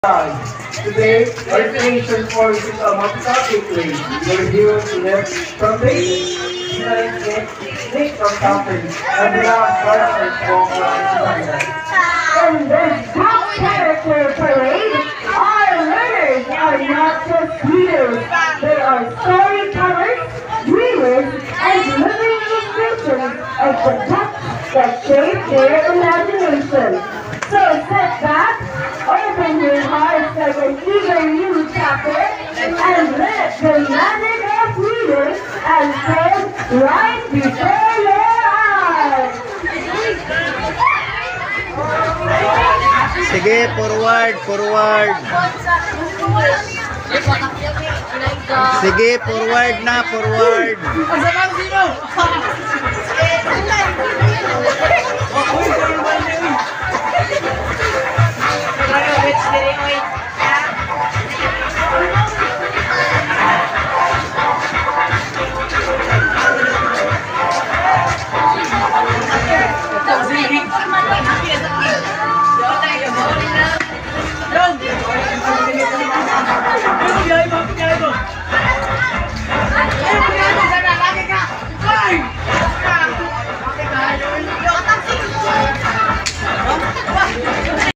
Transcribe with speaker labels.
Speaker 1: Today, our creation force is a multi-topic way. We're here to learn from basics, Nick from camping, and the last characters walk around together.
Speaker 2: In this top character parade, our learners are not just readers, they are storytellers, dreamers, and living illustrations of the text that shape their imagination. So sit back, open your hearts like an eager new chapter, and let the magic of reading unfold right before your eyes.
Speaker 3: Sige, forward, forward. Sige, forward na, forward.